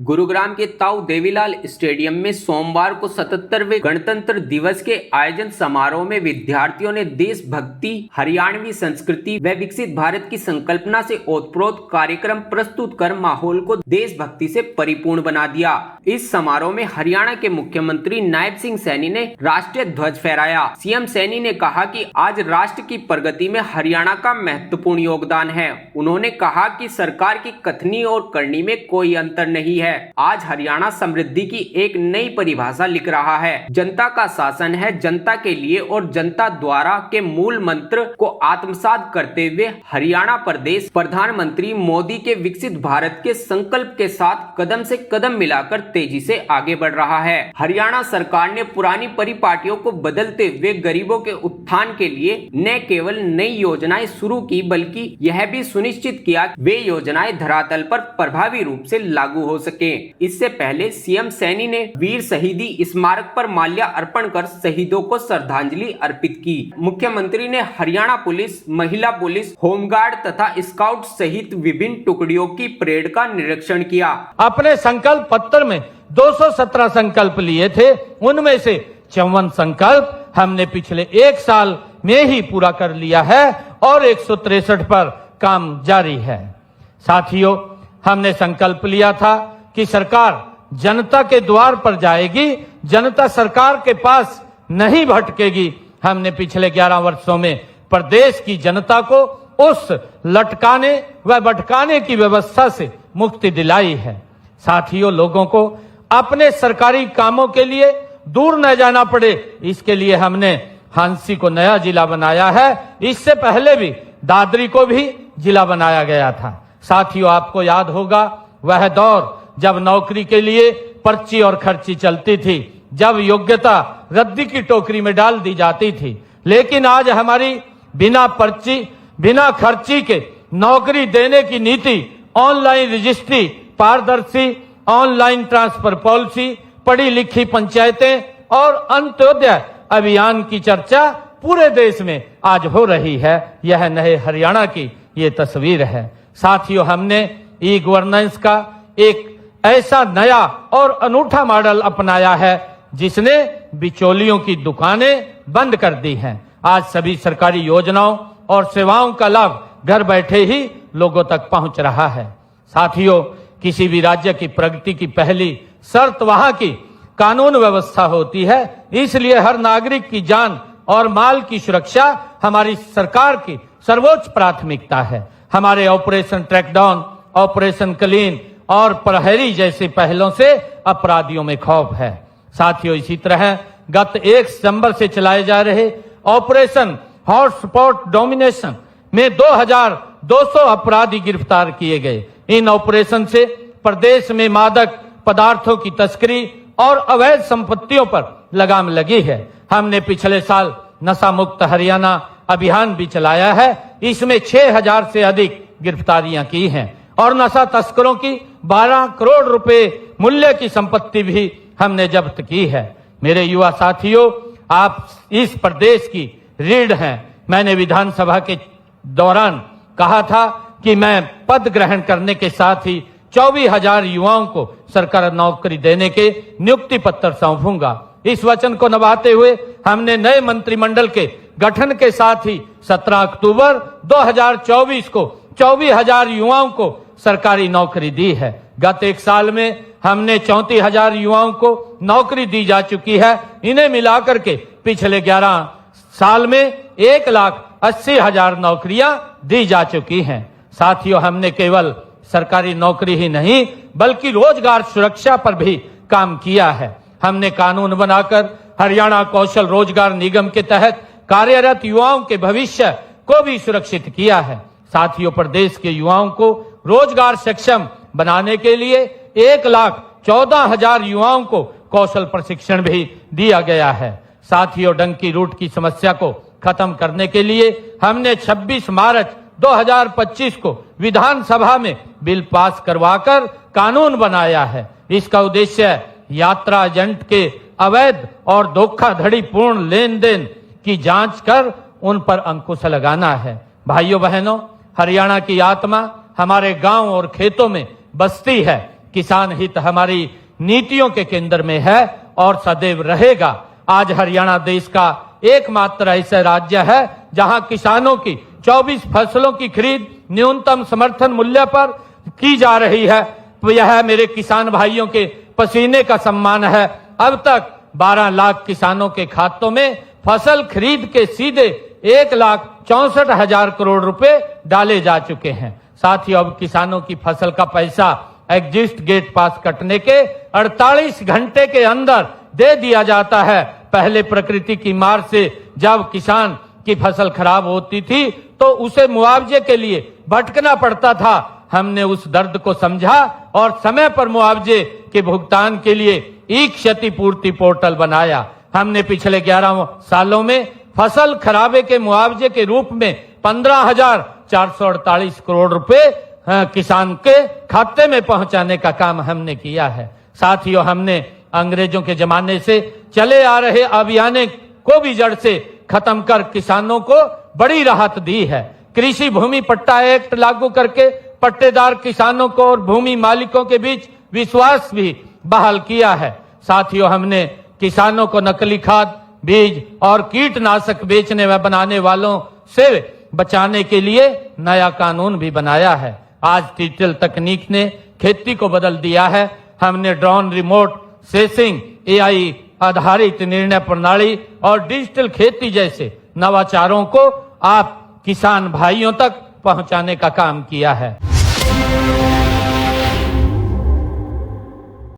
गुरुग्राम के ताऊ देवीलाल स्टेडियम में सोमवार को 77वें गणतंत्र दिवस के आयोजन समारोह में विद्यार्थियों ने देशभक्ति, हरियाणवी संस्कृति व विकसित भारत की संकल्पना से ओतप्रोत कार्यक्रम प्रस्तुत कर माहौल को देशभक्ति से परिपूर्ण बना दिया। इस समारोह में हरियाणा के मुख्यमंत्री नायब सिंह सैनी ने राष्ट्रीय ध्वज फहराया। सीएम सैनी ने कहा कि आज राष्ट्र की प्रगति में हरियाणा का महत्वपूर्ण योगदान है। उन्होंने कहा कि सरकार की कथनी और करनी में कोई अंतर नहीं है। आज हरियाणा समृद्धि की एक नई परिभाषा लिख रहा है। जनता का शासन है जनता के लिए और जनता द्वारा के मूल मंत्र को आत्मसात करते हुए हरियाणा प्रदेश प्रधानमंत्री मोदी के विकसित भारत के संकल्प के साथ कदम से कदम मिलाकर तेजी से आगे बढ़ रहा है। हरियाणा सरकार ने पुरानी परिपाटियों को बदलते हुए गरीबों के उत्थान के लिए न केवल नई योजनाएं शुरू की बल्कि यह भी सुनिश्चित किया वे योजनाएं धरातल पर प्रभावी रूप से लागू हो सके। इससे पहले सीएम सैनी ने वीर शहीदी स्मारक पर माल्या अर्पण कर शहीदों को श्रद्धांजलि अर्पित की। मुख्यमंत्री ने हरियाणा पुलिस, महिला पुलिस, होमगार्ड तथा स्काउट सहित विभिन्न टुकड़ियों की परेड का निरीक्षण किया। अपने संकल्प पत्र में 217 संकल्प लिए थे, उनमें से 54 संकल्प हमने पिछले एक साल में ही पूरा कर लिया है और 163 पर काम जारी है। साथियों, हमने संकल्प लिया था कि सरकार जनता के द्वार पर जाएगी, जनता सरकार के पास नहीं भटकेगी। हमने पिछले 11 वर्षों में प्रदेश की जनता को उस लटकाने व भटकाने की व्यवस्था से मुक्ति दिलाई है। साथियों, लोगों को अपने सरकारी कामों के लिए दूर न जाना पड़े, इसके लिए हमने हांसी को नया जिला बनाया है। इससे पहले भी दादरी को भी जिला बनाया गया था। साथियों, आपको याद होगा वह दौर जब नौकरी के लिए पर्ची और खर्ची चलती थी, जब योग्यता रद्दी की टोकरी में डाल दी जाती थी। लेकिन आज हमारी बिना पर्ची, बिना खर्ची के नौकरी देने की नीति, ऑनलाइन रजिस्ट्री, पारदर्शी ऑनलाइन ट्रांसफर पॉलिसी, पढ़ी लिखी पंचायतें और अंत्योदय अभियान की चर्चा पूरे देश में आज हो रही है। यह नए हरियाणा की ये तस्वीर है। साथियों, हमने ई गवर्नेंस का एक ऐसा नया और अनूठा मॉडल अपनाया है जिसने बिचौलियों की दुकानें बंद कर दी हैं। आज सभी सरकारी योजनाओं और सेवाओं का लाभ घर बैठे ही लोगों तक पहुंच रहा है। साथियों, किसी भी राज्य की प्रगति की पहली शर्त वहां की कानून व्यवस्था होती है। इसलिए हर नागरिक की जान और माल की सुरक्षा हमारी सरकार की सर्वोच्च प्राथमिकता है। हमारे ऑपरेशन ट्रैकडाउन, ऑपरेशन क्लीन और प्रहरी जैसे पहलों से अपराधियों में खौफ है। साथियों, इसी तरह गत 1 सितंबर से चलाए जा रहे ऑपरेशन हॉटस्पॉट डोमिनेशन में 2200 अपराधी गिरफ्तार किए गए। इन ऑपरेशन से प्रदेश में मादक पदार्थों की तस्करी और अवैध संपत्तियों पर लगाम लगी है। हमने पिछले साल नशा मुक्त हरियाणा अभियान भी चलाया है। इसमें 6000 से अधिक गिरफ्तारियां की हैं और नशा तस्करों की 12 करोड़ रुपए मूल्य की संपत्ति भी हमने जब्त की है। मेरे युवा साथियों, आप इस प्रदेश की रीढ़ हैं। मैंने विधानसभा के दौरान कहा था कि मैं पद ग्रहण करने के साथ ही 24,000 युवाओं को सरकार नौकरी देने के नियुक्ति पत्र सौंपूंगा। इस वचन को निभाते हुए हमने नए मंत्रिमंडल के गठन के साथ ही 17 अक्टूबर 2024 को 24,000 युवाओं को सरकारी नौकरी दी है। गत 1 साल में हमने 34,000 युवाओं को नौकरी दी जा चुकी है। इन्हें मिलाकर के पिछले 11 साल में 1,80,000 नौकरियां दी जा चुकी हैं। साथियों, हमने केवल सरकारी नौकरी ही नहीं बल्कि रोजगार सुरक्षा पर भी काम किया है। हमने कानून बनाकर हरियाणा कौशल रोजगार निगम के तहत कार्यरत युवाओं के भविष्य को भी सुरक्षित किया है। साथियों, प्रदेश के युवाओं को रोजगार सक्षम बनाने के लिए 1,14,000 युवाओं को कौशल प्रशिक्षण भी दिया गया है। साथियों, डंकी रूट की समस्या को खत्म करने के लिए हमने 26 मार्च 2025 को विधानसभा में बिल पास करवाकर कानून बनाया है। इसका उद्देश्य यात्रा एजेंट के अवैध और धोखाधड़ी पूर्ण लेन देन की जांच कर उन पर अंकुश लगाना है। भाइयों बहनों, हरियाणा की आत्मा हमारे गांव और खेतों में बसती है। किसान हित हमारी नीतियों के केंद्र में है और सदैव रहेगा। आज हरियाणा देश का एकमात्र ऐसा राज्य है जहां किसानों की 24 फसलों की खरीद न्यूनतम समर्थन मूल्य पर की जा रही है। यह मेरे किसान भाइयों के पसीने का सम्मान है। अब तक 12 लाख किसानों के खातों में फसल खरीद के सीधे 1,64,000 करोड़ रुपए डाले जा चुके हैं। साथ ही अब किसानों की फसल का पैसा एग्जिस्ट गेट पास कटने के 48 घंटे के अंदर दे दिया जाता है। पहले प्रकृति की मार से जब किसान की फसल खराब होती थी तो उसे मुआवजे के लिए भटकना पड़ता था। हमने उस दर्द को समझा और समय पर मुआवजे के भुगतान के लिए ई क्षतिपूर्ति पोर्टल बनाया। हमने पिछले 11 सालों में फसल खराबे के मुआवजे के रूप में 15,448 करोड़ रुपए किसान के खाते में पहुंचाने का काम हमने किया है। साथियों, हमने अंग्रेजों के जमाने से चले आ रहे अभियान को भी जड़ से खत्म कर किसानों को बड़ी राहत दी है। कृषि भूमि पट्टा एक्ट लागू करके पट्टेदार किसानों को और भूमि मालिकों के बीच विश्वास भी बहाल किया है। साथियों, हमने किसानों को नकली खाद, बीज और कीटनाशक बेचने व बनाने वालों से बचाने के लिए नया कानून भी बनाया है। आज डिजिटल तकनीक ने खेती को बदल दिया है। हमने ड्रोन, रिमोट सेंसिंग, AI आधारित निर्णय प्रणाली और डिजिटल खेती जैसे नवाचारों को आप किसान भाइयों तक पहुंचाने का काम किया है।